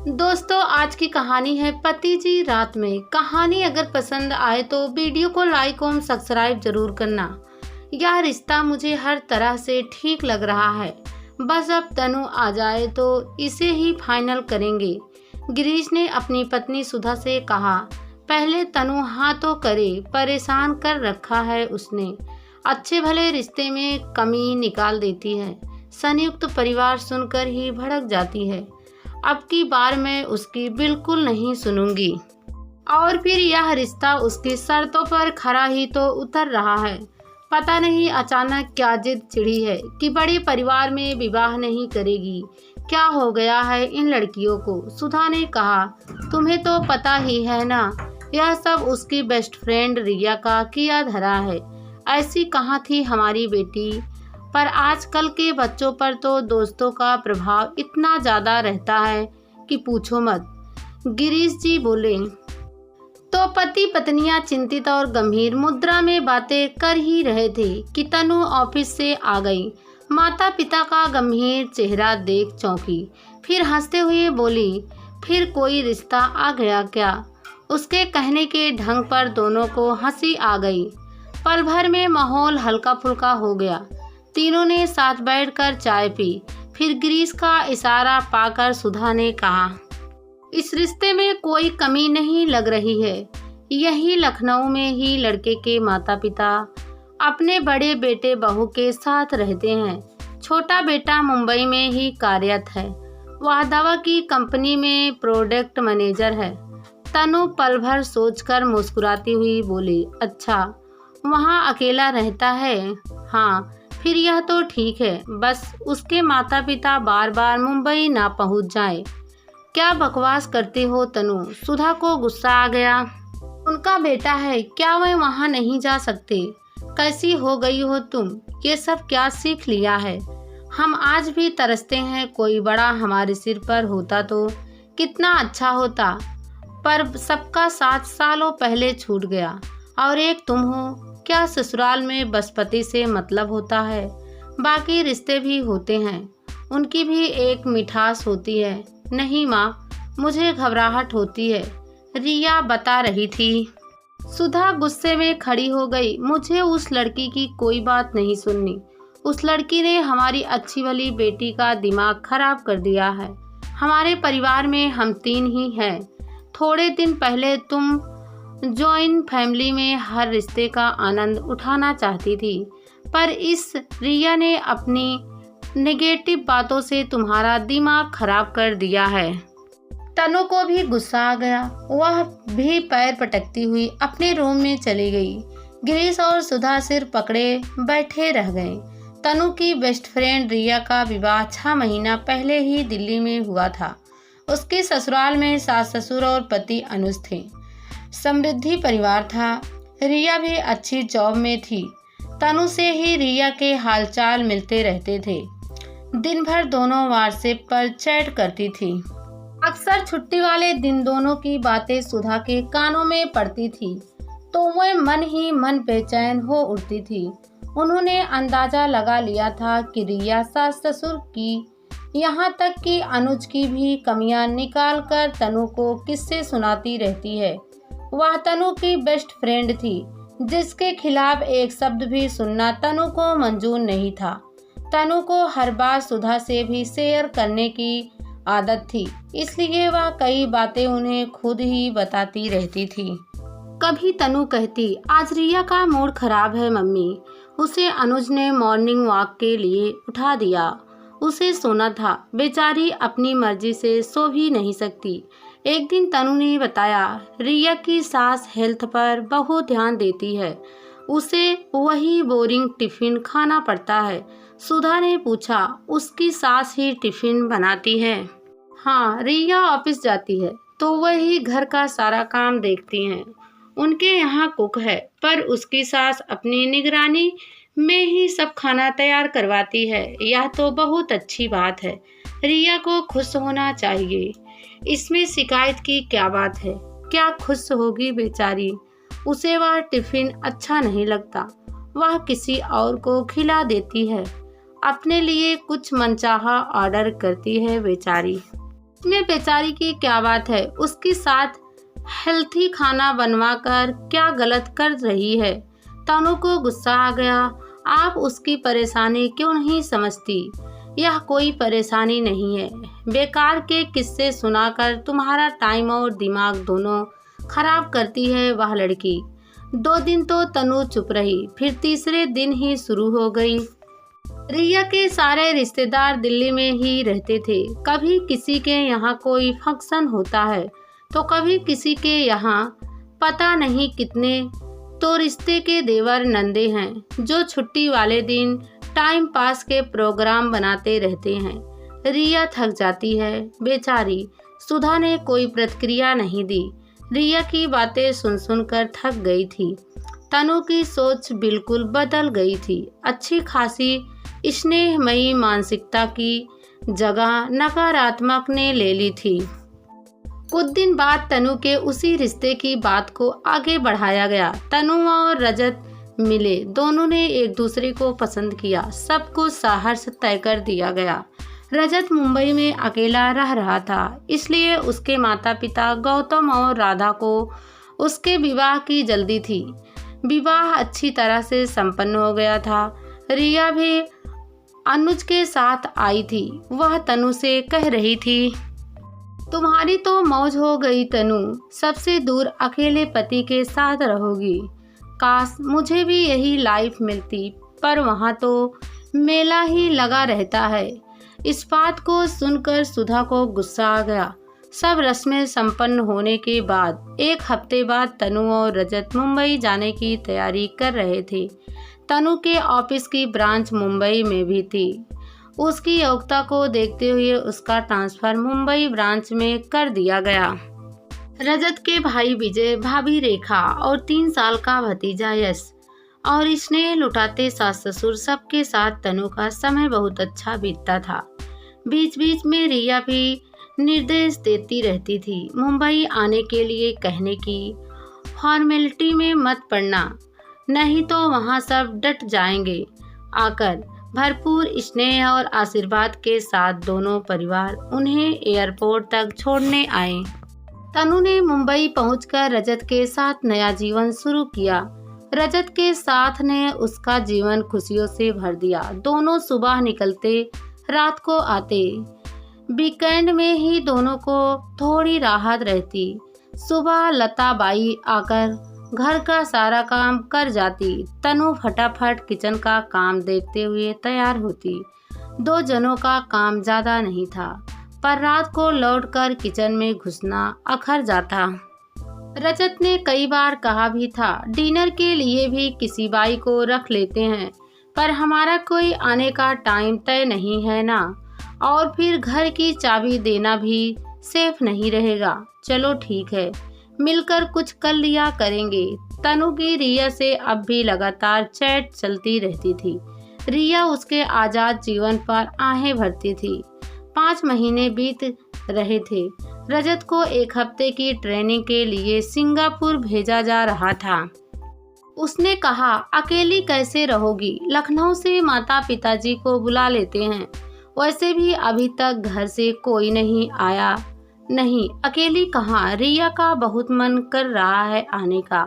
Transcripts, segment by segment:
दोस्तों, आज की कहानी है पति जी रात में। कहानी अगर पसंद आए तो वीडियो को लाइक और सब्सक्राइब जरूर करना। यह रिश्ता मुझे हर तरह से ठीक लग रहा है, बस अब तनु आ जाए तो इसे ही फाइनल करेंगे। गिरीश ने अपनी पत्नी सुधा से कहा। पहले तनु हाँ तो करे, परेशान कर रखा है उसने। अच्छे भले रिश्ते में कमी निकाल देती है। संयुक्त परिवार सुनकर ही भड़क जाती है। अब की बार मैं उसकी बिल्कुल नहीं सुनूंगी। और फिर यह रिश्ता उसकी शर्तों पर खरा ही तो उतर रहा है। पता नहीं अचानक क्या जिद चिढ़ी है कि बड़े परिवार में विवाह नहीं करेगी। क्या हो गया है इन लड़कियों को? सुधा ने कहा। तुम्हें तो पता ही है ना, यह सब उसकी बेस्ट फ्रेंड रिया का किया धरा है। ऐसी कहाँ थी हमारी बेटी, पर आजकल के बच्चों पर तो दोस्तों का प्रभाव इतना ज़्यादा रहता है कि पूछो मत। गिरीश जी बोले। तो पति पत्नियां चिंतित और गंभीर मुद्रा में बातें कर ही रहे थे कि तनु ऑफिस से आ गई। माता पिता का गंभीर चेहरा देख चौंकी, फिर हंसते हुए बोली, फिर कोई रिश्ता आ गया क्या? उसके कहने के ढंग पर दोनों को हंसी आ गई। पल भर में माहौल हल्का फुल्का हो गया। तीनों ने साथ बैठकर चाय पी। फिर गिरीश का इशारा पाकर सुधा ने कहा, इस रिश्ते में कोई कमी नहीं लग रही है। यही लखनऊ में ही लड़के के माता पिता अपने बड़े बेटे बहू के साथ रहते हैं। छोटा बेटा मुंबई में ही कार्यरत है। वह दवा की कंपनी में प्रोडक्ट मैनेजर है। तनु पल भर सोचकर मुस्कुराती हुई बोली, अच्छा, वहाँ अकेला रहता है? हाँ, फिर यह तो ठीक है, बस उसके माता पिता बार बार मुंबई ना पहुंच जाए। क्या बकवास करते हो तनु? सुधा को गुस्सा आ गया। उनका बेटा है, क्या वे वहां नहीं जा सकते? कैसी हो गई हो तुम? ये सब क्या सीख लिया है? हम आज भी तरसते हैं, कोई बड़ा हमारे सिर पर होता तो कितना अच्छा होता, पर सबका 7 सालों पहले छूट गया। और एक तुम हो। क्या ससुराल में बस पति से मतलब होता है? बाकी रिश्ते भी होते हैं, उनकी भी एक मिठास होती है। नहीं माँ, मुझे घबराहट होती है, रिया बता रही थी। सुधा गुस्से में खड़ी हो गई। मुझे उस लड़की की कोई बात नहीं सुननी। उस लड़की ने हमारी अच्छी वाली बेटी का दिमाग खराब कर दिया है। हमारे परिवार में हम 3 ही हैं। थोड़े दिन पहले तुम जॉइंट फैमिली में हर रिश्ते का आनंद उठाना चाहती थी, पर इस रिया ने अपनी नेगेटिव बातों से तुम्हारा दिमाग खराब कर दिया है। तनु को भी गुस्सा आ गया। वह भी पैर पटकती हुई अपने रूम में चली गई। गिरीश और सुधा सिर पकड़े बैठे रह गए। तनु की बेस्ट फ्रेंड रिया का विवाह 6 महीना पहले ही दिल्ली में हुआ था। उसके ससुराल में सास ससुर और पति अनुज थे। समृद्धि परिवार था। रिया भी अच्छी जॉब में थी। तनु से ही रिया के हालचाल मिलते रहते थे। दिन भर दोनों व्हाट्सएप पर चैट करती थी। अक्सर छुट्टी वाले दिन दोनों की बातें सुधा के कानों में पड़ती थी तो वह मन ही मन बेचैन हो उठती थी। उन्होंने अंदाजा लगा लिया था कि रिया सास ससुर की, यहाँ तक कि अनुज की भी कमियां निकाल कर तनु को किस्से सुनाती रहती है। वह तनु की बेस्ट फ्रेंड थी, जिसके खिलाफ एक शब्द भी सुनना तनु को मंजूर नहीं था। तनु को हर बात सुधा से भी शेयर करने की आदत थी, इसलिए वह कई बातें उन्हें खुद ही बताती रहती थी। कभी तनु कहती, आज रिया का मूड खराब है मम्मी। उसे अनुज ने मॉर्निंग वॉक के लिए उठा दिया। उसे सोना था, बेचारी अपनी मर्जी से सो भी नहीं सकती। एक दिन तनु ने बताया, रिया की सास हेल्थ पर बहुत ध्यान देती है, उसे वही बोरिंग टिफिन खाना पड़ता है। सुधा ने पूछा, उसकी सास ही टिफिन बनाती है? हाँ, रिया ऑफिस जाती है तो वही घर का सारा काम देखती हैं। उनके यहाँ कुक है, पर उसकी सास अपनी निगरानी में ही सब खाना तैयार करवाती है। यह तो बहुत अच्छी बात है। रिया को खुश होना चाहिए, इसमें शिकायत की क्या बात है? क्या खुश होगी बेचारी? उसे वह टिफिन अच्छा नहीं लगता, वह किसी और को खिला देती है। अपने लिए कुछ मनचाहा ऑर्डर करती है बेचारी। इसमें बेचारी की क्या बात है, उसके साथ हेल्थी खाना बनवा कर क्या गलत कर रही है। तनु को गुस्सा आ गया। आप उसकी परेशानी क्यों नहीं समझती? यह कोई परेशानी नहीं है। बेकार के किस्से सुनाकर तुम्हारा टाइम और दिमाग दोनों खराब करती है वह लड़की। 2 दिन तो तनु चुप रही, फिर तीसरे दिन ही शुरू हो गई। रिया के सारे रिश्तेदार दिल्ली में ही रहते थे। कभी किसी के यहाँ कोई फंक्शन होता है तो कभी किसी के यहाँ, पता नहीं कितने तो रिश्ते के देवर नंदे हैं जो छुट्टी वाले दिन टाइम पास के प्रोग्राम बनाते रहते हैं। रिया थक जाती है बेचारी। सुधा ने कोई प्रतिक्रिया नहीं दी। रिया की बातें सुन सुनकर थक गई थी। तनु की सोच बिल्कुल बदल गई थी। अच्छी खासी स्नेहमयी मानसिकता की जगह नकारात्मक ने ले ली थी। कुछ दिन बाद तनु के उसी रिश्ते की बात को आगे बढ़ाया गया। तनु और रजत मिले, दोनों ने एक दूसरे को पसंद किया। सब कुछ सहर्ष तय कर दिया गया। रजत मुंबई में अकेला रह रहा था, इसलिए उसके माता पिता गौतम और राधा को उसके विवाह की जल्दी थी। विवाह अच्छी तरह से संपन्न हो गया था। रिया भी अनुज के साथ आई थी। वह तनु से कह रही थी, तुम्हारी तो मौज हो गई तनु, सबसे दूर अकेले पति के साथ रहोगी। काश मुझे भी यही लाइफ मिलती, पर वहाँ तो मेला ही लगा रहता है। इस बात को सुनकर सुधा को गुस्सा आ गया। सब रस्में संपन्न होने के बाद 1 हफ्ते बाद तनु और रजत मुंबई जाने की तैयारी कर रहे थे। तनु के ऑफिस की ब्रांच मुंबई में भी थी। उसकी योग्यता को देखते हुए उसका ट्रांसफर मुंबई ब्रांच में कर दिया गया। रजत के भाई विजय, भाभी रेखा और 3 साल का भतीजा यश और स्नेह लुटाते सास ससुर सबके साथ तनु का समय बहुत अच्छा बीतता था। बीच बीच में रिया भी निर्देश देती रहती थी। मुंबई आने के लिए कहने की, फॉर्मेलिटी में मत पड़ना, नहीं तो वहाँ सब डट जाएंगे। आकर भरपूर स्नेह और आशीर्वाद के साथ दोनों परिवार उन्हें एयरपोर्ट तक छोड़ने आए। तनु ने मुंबई पहुंचकर रजत के साथ नया जीवन शुरू किया। रजत के साथ ने उसका जीवन खुशियों से भर दिया। दोनों सुबह निकलते, रात को आते। वीकेंड में ही दोनों को थोड़ी राहत रहती। सुबह लता बाई आकर घर का सारा काम कर जाती। तनु फटाफट किचन का काम देखते हुए तैयार होती। 2 जनों का काम ज्यादा नहीं था, पर रात को लौटकर किचन में घुसना अखर जाता। रजत ने कई बार कहा भी था, डिनर के लिए भी किसी बाई को रख लेते हैं, पर हमारा कोई आने का टाइम तय नहीं है ना, और फिर घर की चाबी देना भी सेफ नहीं रहेगा। चलो ठीक है, मिलकर कुछ कर लिया करेंगे। तनु की रिया से अब भी लगातार चैट चलती रहती थी। रिया उसके आज़ाद जीवन पर आहें भरती थी। 5 महीने बीत रहे थे। रजत को 1 हफ्ते की ट्रेनिंग के लिए सिंगापुर भेजा जा रहा था। उसने कहा, अकेली कैसे रहोगी, लखनऊ से माता पिताजी को बुला लेते हैं। वैसे भी अभी तक घर से कोई नहीं आया। नहीं, अकेली कहाँ, रिया का बहुत मन कर रहा है आने का।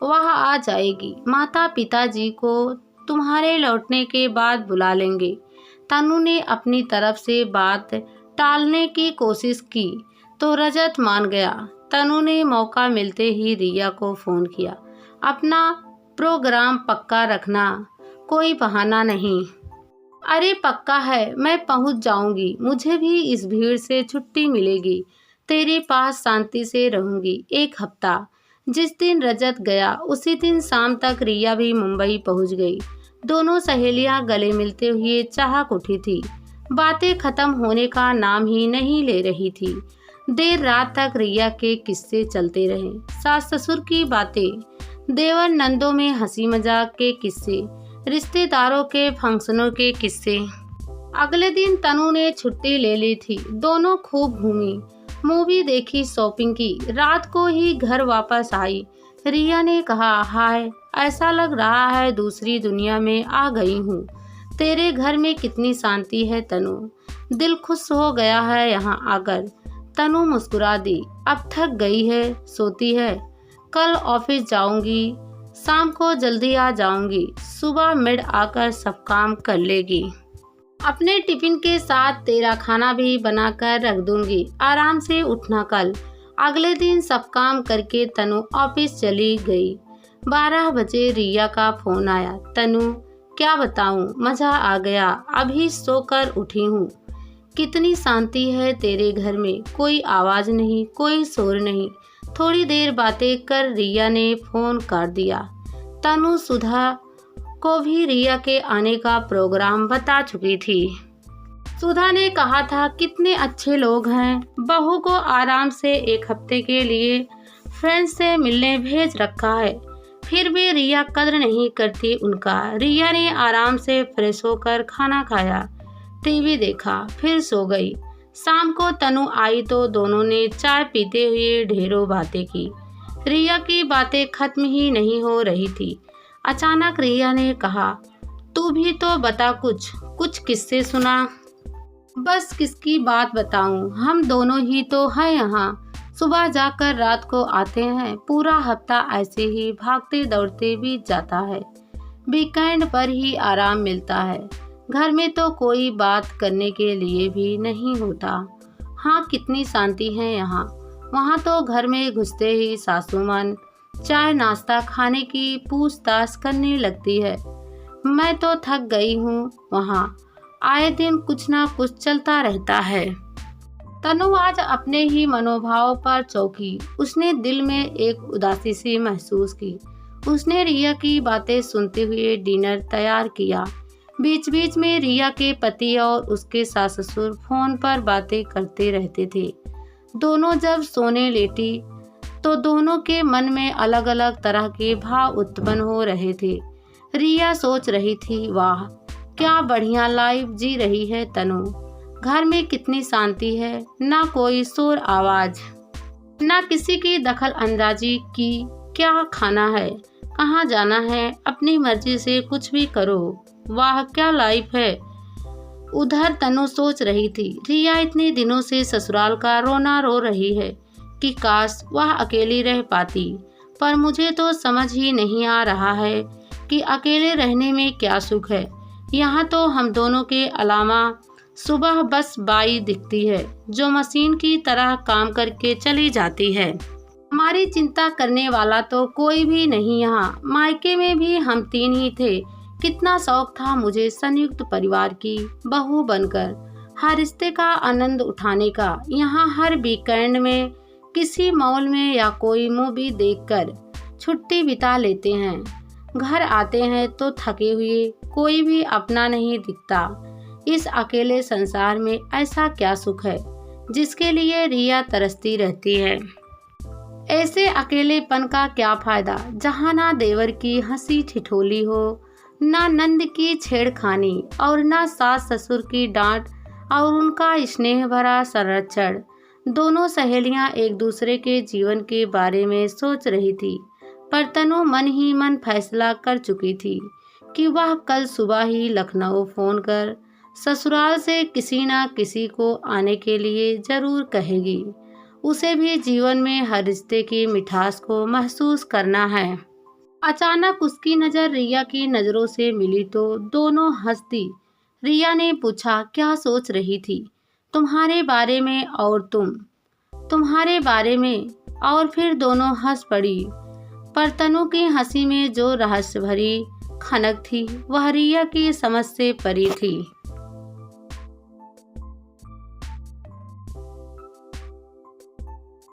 वह आ जाएगी। माता पिताजी को तुम्हारे लौटने के बाद बुला लेंगे। तनु ने अपनी तरफ से बात टालने की कोशिश की तो रजत मान गया। तनु ने मौका मिलते ही रिया को फ़ोन किया, अपना प्रोग्राम पक्का रखना, कोई बहाना नहीं। अरे पक्का है, मैं पहुंच जाऊंगी। मुझे भी इस भीड़ से छुट्टी मिलेगी। तेरे पास शांति से रहूंगी 1 हफ्ता। जिस दिन रजत गया उसी दिन शाम तक रिया भी मुंबई पहुंच गई। दोनों सहेलियां गले मिलते हुए चाहक उठी थी। बातें खत्म होने का नाम ही नहीं ले रही थी। देर रात तक रिया के किस्से चलते रहे। सास ससुर की बातें, देवर नंदों में हंसी मजाक के किस्से, रिश्तेदारों के फंक्शनों के किस्से। अगले दिन तनु ने छुट्टी ले ली थी। दोनों खूब घूमी, मूवी देखी, शॉपिंग की। रात को ही घर वापस आई। रिया ने कहा, हाय, ऐसा लग रहा है दूसरी दुनिया में आ गई हूँ। तेरे घर में कितनी शांति है तनु, दिल खुश हो गया है यहाँ आकर। तनु मुस्कुरा दी। अब थक गई है, सोती है। कल ऑफिस जाऊंगी, शाम को जल्दी आ जाऊंगी, सुबह मिड आकर सब काम कर लेगी। अपने टिफिन के साथ तेरा खाना भी बनाकर रख दूंगी, आराम से उठना कल। अगले दिन सब काम करके तनु ऑफिस चली गई। 12 बजे रिया का फोन आया। तनु, क्या बताऊं, मजा आ गया, अभी सोकर उठी हूँ। कितनी शांति है तेरे घर में, कोई आवाज नहीं, कोई शोर नहीं। थोड़ी देर बातें कर रिया ने फोन काट दिया। तनु सुधा को भी रिया के आने का प्रोग्राम बता चुकी थी। सुधा ने कहा था कितने अच्छे लोग हैं, बहू को आराम से 1 हफ्ते के लिए फ्रेंड्स से मिलने भेज रखा है, फिर भी रिया कदर नहीं करती उनका। रिया ने आराम से फ्रेश होकर खाना खाया, टीवी देखा, फिर सो गई। शाम को तनु आई तो दोनों ने चाय पीते हुए ढेरों बातें की। रिया की बातें खत्म ही नहीं हो रही थी। अचानक रिया ने कहा, तू भी तो बता, कुछ किस्से सुना। बस किसकी बात बताऊं, हम दोनों ही तो हैं यहाँ। सुबह जाकर रात को आते हैं, पूरा हफ्ता ऐसे ही भागते दौड़ते बीत जाता है। वीकेंड पर ही आराम मिलता है। घर में तो कोई बात करने के लिए भी नहीं होता। हाँ, कितनी शांति है यहाँ। वहाँ तो घर में घुसते ही सासू माँ चाय नाश्ता खाने की पूछताछ करने लगती है। मैं तो थक गई हूँ, वहाँ आए दिन कुछ ना कुछ चलता रहता है। तनु आज अपने ही मनोभाव पर चौंकी। उसने दिल में एक उदासी सी महसूस की। उसने रिया की बातें सुनते हुए डिनर तैयार किया। बीच बीच में रिया के पति और उसके सास ससुर फोन पर बातें करते रहते थे। दोनों जब सोने लेटी तो दोनों के मन में अलग अलग तरह के भाव उत्पन्न हो रहे थे। रिया सोच रही थी, वाह क्या बढ़िया लाइफ जी रही है तनु। घर में कितनी शांति है, ना कोई शोर आवाज, ना किसी की दखल अंदाजी की। क्या खाना है, कहाँ जाना है, अपनी मर्जी से कुछ भी करो। वाह क्या लाइफ है। उधर तनु सोच रही थी, रिया इतने दिनों से ससुराल का रोना रो रही है कि काश वह अकेली रह पाती। पर मुझे तो समझ ही नहीं आ रहा है कि अकेले रहने में क्या सुख है। यहाँ तो हम दोनों के अलावा सुबह बस बाई दिखती है, जो मशीन की तरह काम करके चली जाती है। हमारी चिंता करने वाला तो कोई भी नहीं यहाँ। मायके में भी हम 3 ही थे। कितना शौक था मुझे संयुक्त परिवार की बहू बनकर हर रिश्ते का आनंद उठाने का। यहाँ हर वीकेंड में किसी मॉल में या कोई मूवी देखकर छुट्टी बिता लेते हैं। घर आते हैं तो थके हुए, कोई भी अपना नहीं दिखता। इस अकेले संसार में ऐसा क्या सुख है जिसके लिए रिया तरसती रहती है। ऐसे अकेलेपन का क्या फायदा जहाँ ना देवर की हंसी ठिठोली हो, ना नंद की छेड़खानी और ना सास ससुर की डांट और उनका स्नेह भरा संरक्षण। दोनों सहेलियां एक दूसरे के जीवन के बारे में सोच रही थी, पर तनु मन ही मन फैसला कर चुकी थी कि वह कल सुबह ही लखनऊ फोन कर ससुराल से किसी न किसी को आने के लिए जरूर कहेगी। उसे भी जीवन में हर रिश्ते की मिठास को महसूस करना है। अचानक उसकी नज़र रिया की नज़रों से मिली तो दोनों हंस दी। रिया ने पूछा, क्या सोच रही थी? तुम्हारे बारे में और तुम्हारे बारे में। और फिर दोनों हंस पड़ी। पर तनु की हंसी में जो रहस्य भरी खनक थी वह रिया की समझ से परी थी।